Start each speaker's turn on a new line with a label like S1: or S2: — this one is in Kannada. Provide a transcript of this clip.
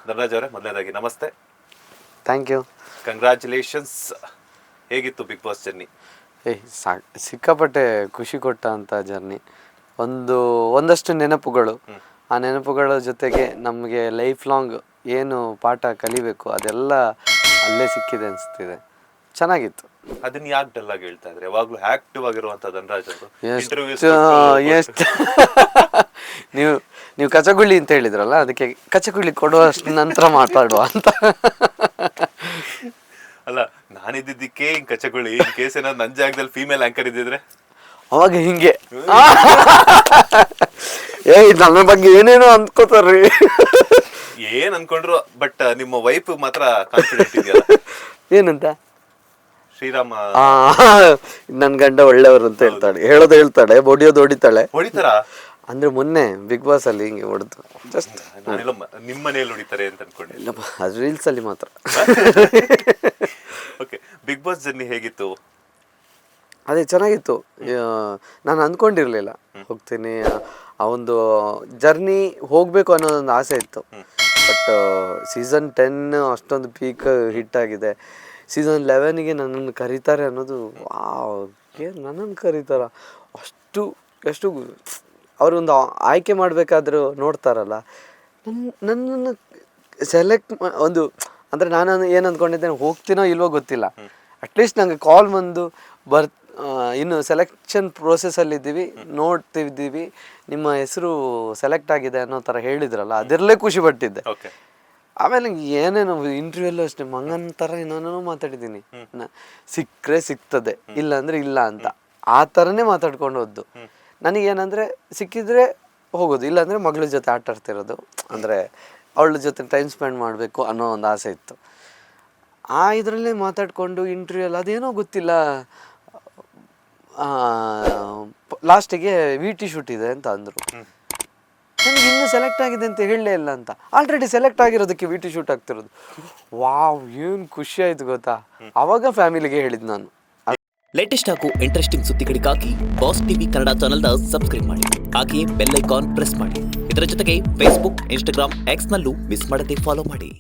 S1: ಧನರಾಜ್ ಅವರೇ, ಮೊದಲನೇದಾಗಿ ನಮಸ್ತೆ.
S2: Thank you.
S1: ಕಂಗ್ರ್ಯಾಚುಲೇಷನ್ಸ್. ಹೇಗಿತ್ತು ಬಿಗ್ ಬಾಸ್ ಜರ್ನಿ?
S2: ಸಿಕ್ಕಾಪಟ್ಟೆ ಖುಷಿ ಕೊಟ್ಟ ಅಂತ ಜರ್ನಿ. ಒಂದಷ್ಟು ನೆನಪುಗಳು, ಆ ನೆನಪುಗಳ ಜೊತೆಗೆ ನಮಗೆ ಲೈಫ್ ಲಾಂಗ್ ಏನು ಪಾಠ ಕಲಿಬೇಕು ಅದೆಲ್ಲ ಅಲ್ಲೇ ಸಿಕ್ಕಿದೆ ಅನಿಸ್ತಿದೆ. ಚೆನ್ನಾಗಿತ್ತು.
S1: ಅದನ್ನ ಯಾಕೆ ಡಲ್ ಆಗಿ ಹೇಳ್ತಾ ಇದ್ರೆ? ಯಾವಾಗ್ಲೂ ಆಕ್ಟಿವ್ ಆಗಿರುವಂತ ಧನರಾಜ್ ಅವರು
S2: ಎಷ್ಟು ನೀವು ಕಚಗುಳಿ ಅಂತ ಹೇಳಿದ್ರಲ್ಲ, ಅದಕ್ಕೆ ಕಚಗುಳಿ ಕೊಡುವಷ್ಟು ನಂತರ ಮಾತಾಡುವ ಅಂತ.
S1: ಅಲ್ಲ, ನಾನಿದ್ದಕ್ಕೆ ಹಿಂಗ್ ಕಚಗುಳಿ, ಇನ್ ಕೇಸ್ ಏನಾದ್ರು ನನ್ನ ಜಾಗದಲ್ಲಿ ಫೀಮೇಲ್ ಆಂಕರ್ ಇದ್ದಿದ್ರೆ
S2: ಅವಾಗ ಹಿಂಗೆ ನನ್ನ ಬಗ್ಗೆ ಏನೇನೋ ಅಂದ್ಕೋತಾರ್ರಿ.
S1: ಏನ್ ಅನ್ಕೊಂಡ್ರು, ಬಟ್ ನಿಮ್ಮ ವೈಫ್ ಮಾತ್ರ ಕಾನ್ಫಿಡೆಂಟ್ ಇದೆಯಲ್ಲ.
S2: ಏನಂತ?
S1: ಶ್ರೀರಾಮ
S2: ನನ್ ಗಂಡ ಒಳ್ಳೆಯವರು ಅಂತ ಹೇಳ್ತಾಳೆ, ಹೊಡಿಯೋದು ಹೊಡಿತಾಳೆ.
S1: ಹೊಡಿತಾರ
S2: ಅಂದ್ರೆ ಮೊನ್ನೆ ಬಿಗ್ ಬಾಸ್ ಅಲ್ಲಿ ಹಿಂಗೆ ಹೊಡೆದು ಜಸ್ಟ್.
S1: ನಾನೆಲ್ಲ ನಿಮ್ಮ ಮನೇಲಿ ಹೊಡಿತಾರೆ ಅಂತ ಅನ್ಕೊಂಡೆ.
S2: ಇಲ್ಲಪ್ಪ, ಅದು ರೀಲ್ಸ್ ಅಲ್ಲಿ ಮಾತ್ರ.
S1: ಓಕೆ, ಬಿಗ್ ಬಾಸ್ ಜರ್ನಿ ಹೇಗಿತ್ತು?
S2: ಅದೇ ಚೆನ್ನಾಗಿತ್ತು. ನಾನು ಅಂದ್ಕೊಂಡಿರ್ಲಿಲ್ಲ ಹೋಗ್ತೀನಿ, ಆ ಒಂದು ಜರ್ನಿ ಹೋಗ್ಬೇಕು ಅನ್ನೋದೊಂದು ಆಸೆ ಇತ್ತು. ಬಟ್ ಸೀಸನ್ 10 ಅಷ್ಟೊಂದು ಪೀಕ್ ಹಿಟ್ ಆಗಿದೆ. ಸೀಸನ್ 11ಗೆ ನನ್ನನ್ನು ಕರೀತಾರೆ ಅನ್ನೋದು, ನನ್ನನ್ನು ಕರೀತಾರ, ಎಷ್ಟು ಅವರೊಂದು ಆಯ್ಕೆ ಮಾಡಬೇಕಾದ್ರೂ ನೋಡ್ತಾರಲ್ಲ, ನನ್ನನ್ನು ಸೆಲೆಕ್ಟ್ ಒಂದು ಅಂದರೆ ನಾನು ಏನು ಅಂದ್ಕೊಂಡಿದ್ದೇನೆ, ಹೋಗ್ತೀನೋ ಇಲ್ವೋ ಗೊತ್ತಿಲ್ಲ, ಅಟ್ಲೀಸ್ಟ್ ನನಗೆ ಕಾಲ್ ಬಂದು ಇನ್ನು ಸೆಲೆಕ್ಷನ್ ಪ್ರೋಸೆಸ್ಸಲ್ಲಿದ್ದೀವಿ, ನೋಡ್ತಿದ್ದೀವಿ, ನಿಮ್ಮ ಹೆಸರು ಸೆಲೆಕ್ಟ್ ಆಗಿದೆ ಅನ್ನೋ ಥರ ಹೇಳಿದ್ರಲ್ಲ, ಅದರಲ್ಲೇ ಖುಷಿ ಪಟ್ಟಿದ್ದೆ. ಆಮೇಲೆ ಏನೇನು ಇಂಟರ್ವ್ಯೂಲ್ಲೂ ಅಷ್ಟೇ ಮಂಗನ ಥರ ಏನೇನೋ ಮಾತಾಡಿದ್ದೀನಿ. ಸಿಕ್ಕರೆ ಸಿಗ್ತದೆ, ಇಲ್ಲ ಅಂದರೆ ಇಲ್ಲ ಅಂತ, ಆ ಥರನೇ ಮಾತಾಡ್ಕೊಂಡು ಹೋದ್ದು. ನನಗೇನಂದರೆ ಸಿಕ್ಕಿದ್ರೆ ಹೋಗೋದು, ಇಲ್ಲಾಂದರೆ ಮಗಳ ಜೊತೆ ಆಟ ಆಡ್ತಿರೋದು, ಅಂದರೆ ಅವಳ ಜೊತೆ ಟೈಮ್ ಸ್ಪೆಂಡ್ ಮಾಡಬೇಕು ಅನ್ನೋ ಒಂದು ಆಸೆ ಇತ್ತು. ಆ ಇದರಲ್ಲೇ ಮಾತಾಡಿಕೊಂಡು ಇಂಟರ್ವ್ಯೂಲ್ಲಿ ಅದೇನೋ ಗೊತ್ತಿಲ್ಲ, ಲಾಸ್ಟಿಗೆ VT ಶೂಟ್ ಇದೆ ಅಂತ ಅಂದರು. ನನಗೆ ಇನ್ನೂ ಸೆಲೆಕ್ಟ್ ಆಗಿದೆ ಅಂತ ಹೇಳಲೇ ಇಲ್ಲ ಅಂತ. ಆಲ್ರೆಡಿ ಸೆಲೆಕ್ಟ್ ಆಗಿರೋದಕ್ಕೆ VT ಶೂಟ್ ಆಗ್ತಿರೋದು. ವಾವ್, ಏನು ಖುಷಿ ಆಯಿತು ಗೊತ್ತಾ. ಆವಾಗ ಫ್ಯಾಮಿಲಿಗೆ ಹೇಳಿದ್ದು ನಾನು.
S3: ಲೇಟೆಸ್ಟ್ ಹಾಗೂ ಇಂಟ್ರೆಸ್ಟಿಂಗ್ ಸುದ್ದಿಗಳಿಗಾಗಿ ಬಾಸ್ ಟಿವಿ ಕನ್ನಡ ಚಾನೆಲ್ನ ಸಬ್ಸ್ಕ್ರೈಬ್ ಮಾಡಿ, ಹಾಗೆಯೇ ಬೆಲ್ ಐಕಾನ್ ಪ್ರೆಸ್ ಮಾಡಿ. ಇದರ ಜೊತೆಗೆ ಫೇಸ್ಬುಕ್, ಇನ್ಸ್ಟಾಗ್ರಾಮ್, ಎಕ್ಸ್ನಲ್ಲೂ ಮಿಸ್ ಮಾಡದೆ ಫಾಲೋ ಮಾಡಿ.